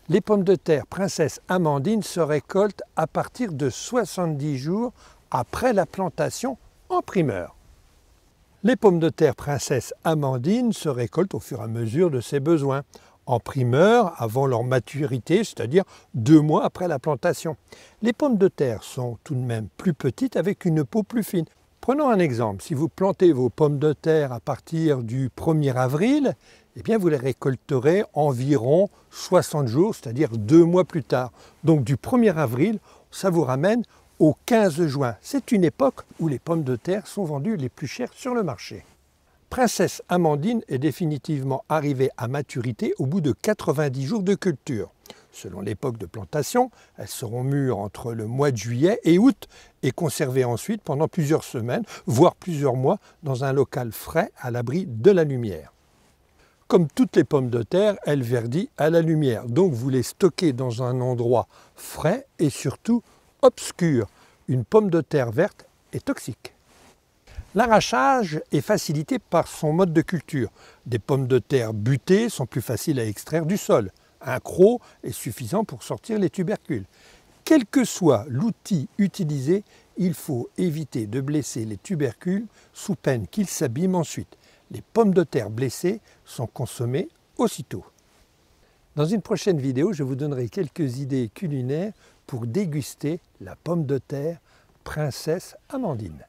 Les pommes de terre Princesse Amandine se récoltent à partir de 70 jours après la plantation en primeur. Les pommes de terre Princesse Amandine se récoltent au fur et à mesure de ses besoins, en primeur avant leur maturité, c'est-à-dire 2 mois après la plantation. Les pommes de terre sont tout de même plus petites avec une peau plus fine. Prenons un exemple, si vous plantez vos pommes de terre à partir du 1er avril, eh bien vous les récolterez environ 60 jours, c'est-à-dire 2 mois plus tard. Donc du 1er avril, ça vous ramène au 15 juin. C'est une époque où les pommes de terre sont vendues les plus chères sur le marché. Princesse Amandine est définitivement arrivée à maturité au bout de 90 jours de culture. Selon l'époque de plantation, elles seront mûres entre le mois de juillet et août et conservées ensuite pendant plusieurs semaines, voire plusieurs mois, dans un local frais à l'abri de la lumière. Comme toutes les pommes de terre, elles verdissent à la lumière, donc vous les stockez dans un endroit frais et surtout obscur. Une pomme de terre verte est toxique. L'arrachage est facilité par son mode de culture. Des pommes de terre butées sont plus faciles à extraire du sol. Un croc est suffisant pour sortir les tubercules. Quel que soit l'outil utilisé, il faut éviter de blesser les tubercules sous peine qu'ils s'abîment ensuite. Les pommes de terre blessées sont consommées aussitôt. Dans une prochaine vidéo, je vous donnerai quelques idées culinaires pour déguster la pomme de terre Princesse Amandine.